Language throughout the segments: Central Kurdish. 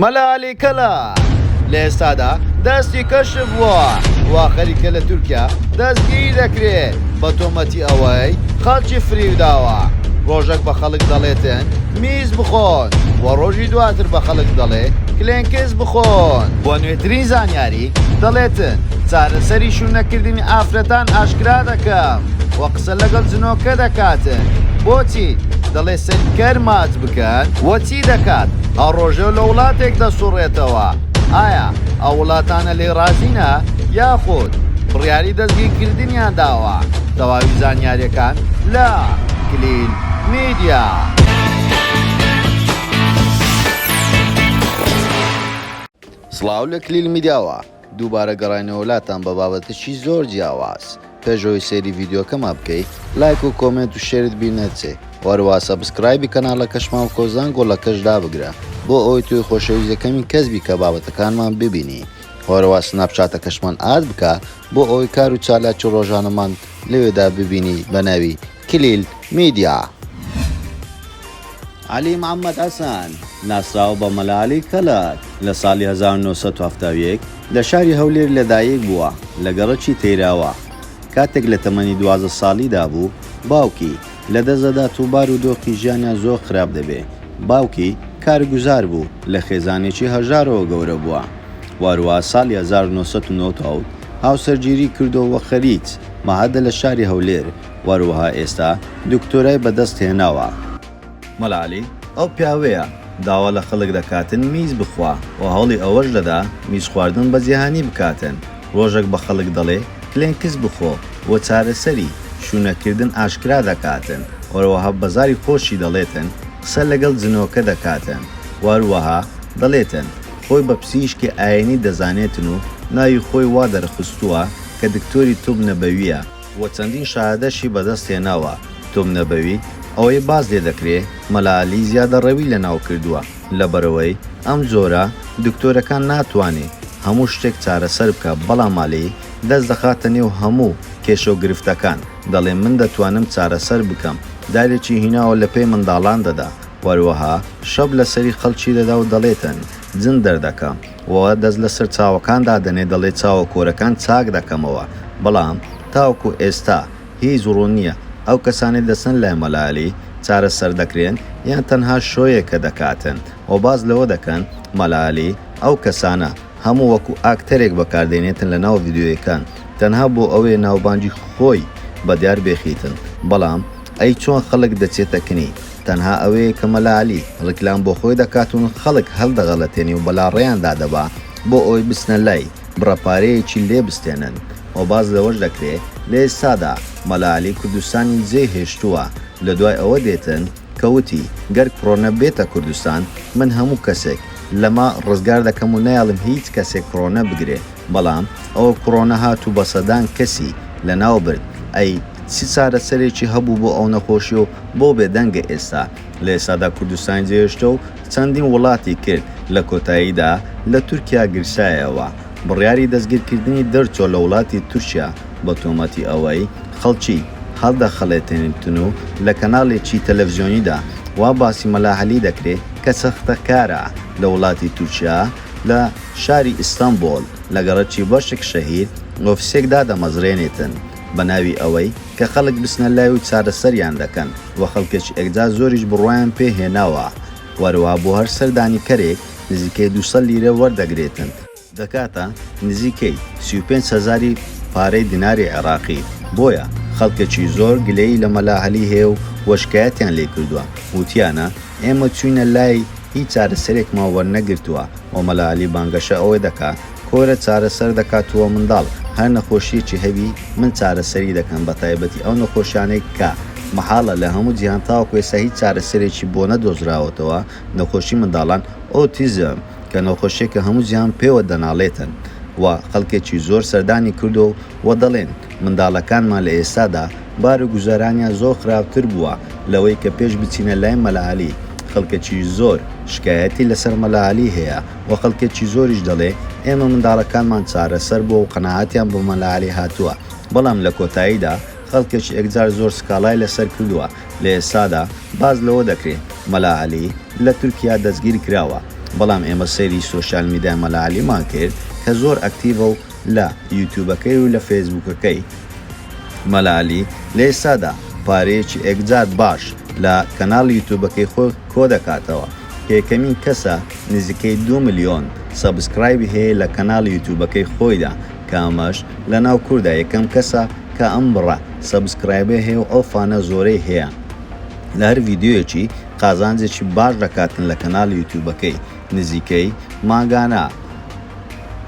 مەلا علی کەلەک لە ئێستادا دەستی کەشف بووە وا خەریکە لە تورکیا دەستگیر دەکرێت بە تۆمەتی ئەوەی خەڵکی فریوداوە ڕۆژێک بە خەڵک دەڵێتن میز بخۆن و ڕۆژی دواتر بە خەڵک دەڵێ کلێنکس بخۆن بۆ نوێترین زانیاری دەڵێتن چارەسەری شوونەکردنی ئافرەتان ئاشکرا دەکەم و قسە لەگەڵ جنۆکە دەکاتن بۆچی دەڵێ سەرکەر ماچ بکەن وەچی دەکات ئەو ڕۆژە لە وڵاتێک دەسوڕێتەوە ئایا ئەو وڵاتانە لێ ڕازینە یاخود بڕیاری دەستگیرکردنیان داوە تەواوی زانیاریەکان لە کلیل میدیا. سڵاو لە کلیل میدیاوە دووبارە گەڕاینەوە وڵاتان بە بابەتێکی زۆر جیاواز پێشەوەی سێری ڤیدیۆکەمە بکەیت لایک و کۆمنت و شێرت بیر نەچێ وەروە سەبسکرایبی کەناڵەکەشمان و کۆزان گۆڵەکەش دابگرە بۆ ئەوەی توی خۆشەویستەکەمی کەسبی کە بابەتەکانمان ببینی وەروە سناپچاتەکەشمان ئاد بکە بۆ ئەوەی کار و چالاکی ڕۆژانەمان لەوێدا ببینی بە ناوی کلیل میدیا. علی محەممەد حەسەن ناسراوە بە مەلا علی کەلەک لە ساڵی 1970 لە شاری هەولێر لەدایک بووە لە گەڕەکی تێراوە کاتێک لە تەمەنی 12 ساڵیدا بوو باوکی لە دەزەدا تووبار و دۆخی ژیانیان زۆر خراپ دەبێ باوکی کارگوزار بوو لە خێزانێکی هەژارەوە گەورە بووە وارووا ساڵی 1990 هاوسەرگیری کردەوە خەریت مەهادە لە شاری هەولێر واروەها ئێستا دکتۆرای بەدەست هێناوە. مەلا علی ئەو پیاوەیە داوا لە خەڵک دەکاتن میز بخوا و هەوڵی ئەوەش دەدا میز خواردن بە جیهانی بکاتن ڕۆژێک بە خەڵک دەڵێ کلێنکس بخۆ و چارەسەری شوونەکردن ئاشکرا دەکاتن وەروەها بەزاری خۆشی دەڵێتن قسە لەگەڵ جنۆکە دەکاتن واروەها دەڵێتن خۆی بە پزیشکی ئاینی دەزانێتن و ناوی خۆی وا دەرخستووە کە دکتۆری توب نەبەویە و چەندین شاهادەشی بەدەست هێناوە توب نەبەوی ئەوەی باز لێ دەکرێت مەلا علی زیادە ڕەوی لە ناو کردووە لەبەرەوەی ئەم جۆرە دکتۆرەکان ناتوانێت هەموو شتێک چارەسەر بکە بەڵام علی دەست دەخاتە نێو هەموو کێشە و گرفتەکان دەڵێ من دەتوانم چارەسەر بکەم دارێکی هیناوە لە پێی منداڵان دەدا وەروەها شەب لەسەری خەڵکی دەدا و دەڵێتن جن دەردەکەم وە دەست لەسەر چاوەکاندا دەنێ دەڵێ چاوە کۆرەکان چاک دەکەمەوە بەڵام تاوەکو ئێستا هیچ ڕوو نییە ئەو کەسانی دەسن لای مەلا علی چارەسەر دەکرێن یان تەنها شۆیەکە دەکاتن و باز لەوە دەکەن مەلا علی ئەو کەسانە هەموو وەکو ئاکتەرێک بەکاردێنێتن لە ناو ڤیدیۆیەکان تەنها بۆ ئەوەیە ناوبانجی خۆی بەدیار بێخیتن بەڵام ئەی چۆن خەڵک دەچێتەکنی تەنها ئەوەیە کە مەلا علی ڕکلام بۆ خۆی دەکاتون خەڵک هەڵدەغەڵەتێنی و بەلا ڕێیاندا دەبا بۆ ئەوی بستنە لای بڕەپارەیەکی لێ بستێنن و باز لەوەش دەکرێت لە ئێستادا مەلا علی کوردستانی جێ هێشتووە لە دوای ئەوە دێتن کەوتی گەر کۆڕۆنە بێتە کوردستان من هەموو کەسێک لەما ڕزگار دەکەم و نەیاڵم هیچ کەسێک کۆڕۆنە بگرێ بەڵام ئەوە کۆڕۆنە هات و بە سەدان کەسی لە ناو برد ئەی چی چارەسەرێکی هەبوو بۆ ئەو نەخۆشی و بۆ بێدەنگە ئێستا لە ئێستادا کوردستان جێهێشتە و چەندین وڵاتی کرد لە کۆتاییدا لە تورکیا گرسایەوە بڕیاری دەستگیرکردنی دەرچۆ لە وڵاتی تورکیا بە تۆمەتی ئەوەی خەڵکی هەڵدەخەڵێتێنتن و لە کەناڵێکی تەلەڤیزیۆنیدا وا باسی مەلا علی دەکرێت کە سەختەکارە لە وڵاتی تورکیا لە شاری ئیستانبول لە گەڕەکی بەشێک شەهید ئۆفیسێکدا دەمەزرێنێتن بە ناوی ئەوەی کە خەڵک بسنە لای و چارەسەریان دەکەن و خەڵکێکی ئەکجا زۆریش بڕوایان پێ هێناوە وەروە بۆ هەر سەردانیکەرێک نزیکەی 200 لیرە وەردەگرێتن دەکاتە نزیکەی 35,000 پارەی دیناری عێراقی بۆیە خەڵکێکی زۆر گلەی لە مەلا علی هەیە و وەشکایەتیان لێ کردووە وتیانە ئێمە چوینە لای هیچ چارەسەرێکمان وەرنەگرتووە و مەلا علی بانگەشە ئەوەی دەکات کۆرە چارەسەر دەکاتوە منداڵ هەر نەخۆشیەکی هەبی من چارەسەری دەکەم بە تایبەتی ئەو نەخۆشیانەی کە مەحاڵە لە هەموو جیهان تاوەکو ئێستا هیچ چارەسەرێکی بۆ نەدۆزراوەتەوە نەخۆشی منداڵان ئۆتیزم کە نەخۆشیێکە هەموو جیهان پێوە دەناڵێتن و خەڵکێکی زۆر سەردانی کردو و دەڵێن منداڵەکانمان لە ئێستادا بارە گوزارانیان زۆر خراپتر بووە لەوەی کە پێش بچینە لای مەلا علی خەڵکێکی زۆر شکایەتی لەسەر مەلا علی هەیە و خەڵکێکی زۆریش دەڵێ ئێمە منداڵەکانمان چارەسەر بووە و قەناعەتیان بۆ مەلا علی هاتووە بەڵام لە کۆتاییدا خەڵکێکی ئەکجار زۆر سکاڵای لەسەر کردووە لە ئێستادا باز لەوە دەکرێت مەلا علی لە تورکیا دەستگیر کراوە بەڵام ئێمە سەیری سۆشیال میدیای مەلا عەلیمان کرد کە زۆر ئەکتیڤە و لە یوتیوبەکەی و لە فێسبووکەکەی. مەلا عەلی لە ئێستادا پارەیەکی ئەگجار باش لە کەناڵ یوتیوبەکەی خۆی کۆ دەکاتەوە. یەکەمین کەسە نزیکەی 2 ملیۆن سەبسکرایبی هەیە لە کەناڵ یوتیوبەکەی خۆیدا، کە ئەمەش لە ناو کووردا یەکەم کەسە کە ئەم بڕە سەبسکرایبێ هەیە و ئەو فانە زۆرەی هەیە. لە هەر ڤیددیۆیەکی قازانجێکی باش دەکاتن لە کەناڵ یوتیوبەکەی، نزیکەی ماگانە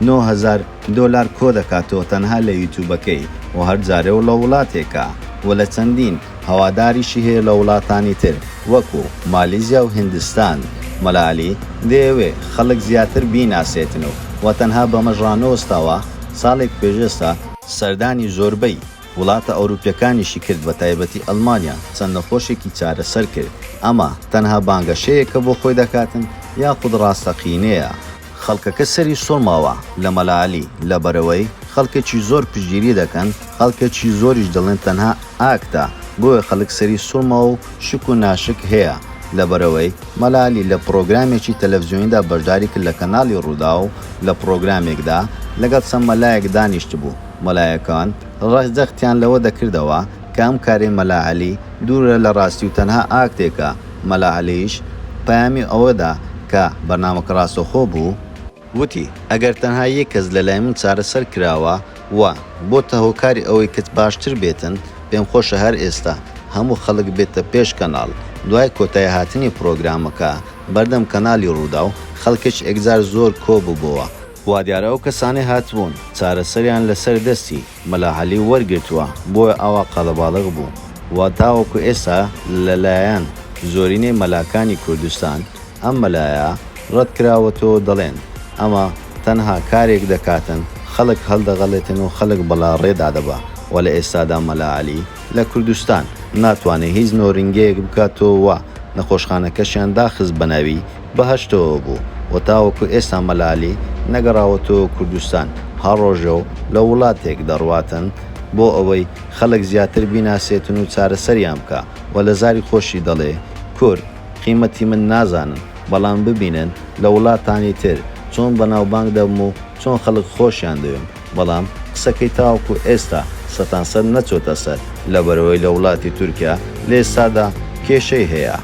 9,000 دۆلار کۆ دەکاتەوە تەنها لە یوتیوبەکەی و هەر جارێ و لە وڵاتێکە و لە چەندین هەواداریشی هەیە لە وڵاتانی تر وەکو مالیزیا و هیندستان. مەلا عەلی دەیەوێ خەڵک زیاتر بیناسێتنەوە و تەنها بەمەژڕانەوەستاوە ساڵێک پێشێستا سەردانی زۆربەی وڵاتە ئەوروپیەکانیشی کرد، بە تایبەتی ئەڵمانیا چەند نەخۆشێکی چارەسەر کرد. ئەمە تەنها بانگەشەیە کە بۆ خۆی دەکاتن یاخود ڕاستەقینەیە. خەڵکەکە سەری سۆڵماوە لە مەلا عەلی لەبەرەوەی خەڵکێکی زۆر پشگیری دەکەن، خەڵکێکی زۆریش دەڵێن تەنها ئاکتە، بۆیە خەڵک سەری سۆڵماوە و شک و ناشک هەیە. لەبەرەوەی مەلا عەلی لە پرۆگرامێکی تەلەڤیزیۆنیدا بەشداری کرد لە کەناڵی ڕوودا و لە پرۆگرامێکدا لەگەڵ چەند مەلایەک دانیشت بوو. مەلایەکان ڕەجدەختیان لەوە دەکردەوە کە ئەم کارێ مەلا عەلی دوورە لە ڕاستی و تەنها ئاکتێکە. مەلا عەلیش پەیامی ئەوەدا کە بەرنامەکە ڕاستەوخۆ بوو، وتی ئەگەر تەنها یەک کەس لەلای من چارەسەر کراوە و بۆتە هۆکاری ئەوەی کەت باشتر بێتن، پێم خۆشە هەر ئێستا هەموو خەڵک بێتە پێش کەناڵ. دوای کۆتای هاتنی پرۆگرامەکە بەردەم کەناڵی ڕوودا و خەڵکێک ئەگزار زۆر کۆ بووبەوە. وا دیارە ئەو کەسانەی هاتبوون چارەسەریان لەسەر دەستی مەلا عەلی وەرگرتووە، بۆیە ئەوە قەڵەباڵغ بوو. وا تاوەکو ئێستا لەلایەن زۆرینەی مەلاکانی کوردستان ئەم مەلایە ڕەت کراوەتەوە، دەڵێن ئەمە تەنها کارێک دەکاتن، خەڵک هەڵدەغەڵێتن و خەڵک بەڵا ڕێدا دەبا. و لە ئێستادا مەلا عەلی لە کوردستان ناتوانێت هیچ نۆرینگەیەک بکاتەوە و نەخۆشخانەکەشیان داخست بەناوی بەهەشتەوە بوو. و تاوەکو ئێستا مەلا عەلی نەگەڕاوەتەوە کوردستان، هەڕۆژە و لە وڵاتێک دەڕواتن بۆ ئەوەی خەڵک زیاتر بیناسێتن و چارەسەریان بکە و لە زاری خۆشی دەڵێ کورد قیمەتی من نازانن، بەڵام ببینن لە وڵاتانی تر چۆن بەناوبانگ دەبم و چۆن خەڵک خۆشیان دەوێم. بەڵام قسەکەی تاوەکو ئێستا سەتانسەر نەچۆتە سەر، لەبەرەوەی لە وڵاتی تورکیا لە ئێستادا کێشەی هەیە.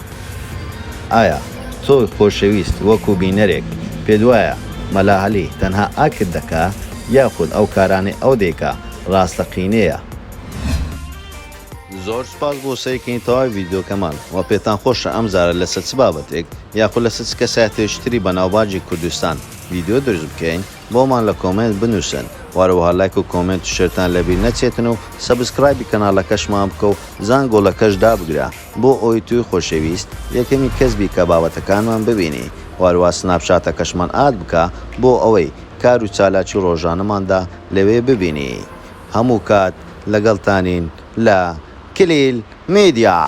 ئایا تۆ خۆشەویست وەکو بینەرێک پێت وایە مەلا عەلی تەنها ئاکت دەکا یاخود ئەو کارانەی ئەو دەیکا ڕاستەقینەیە؟ زۆر سپاس بۆ سەیرکردنی تەواوی ڤیدیۆکەمان و پێتان خۆشە ئەم جارە لەسەر چ بابەتێک یاخود لەسەر چ کەسایەتێشتری بەناوبانگی کوردستان ڤیدیۆ دروست بکەین بۆمان لە کۆمنت بنووسن. وارەوەها لایک و کۆمنت و شێرتان لەبیر نەچێتن و سەبسکرایبی کەناڵەکەشمان بکە و زانگۆڵەکەش دابگرە بۆ ئەوی توی خۆشەویست یەکەمی کەسبی کە بابەتەکانمان ببینی. وارووا سناپشاتەکەشمان ئاد بکە بۆ ئەوەی کار و چالاکی ڕۆژانەماندا لەوێ ببینی. هەموو کات لەگەڵتانین لە کلیل میدیا.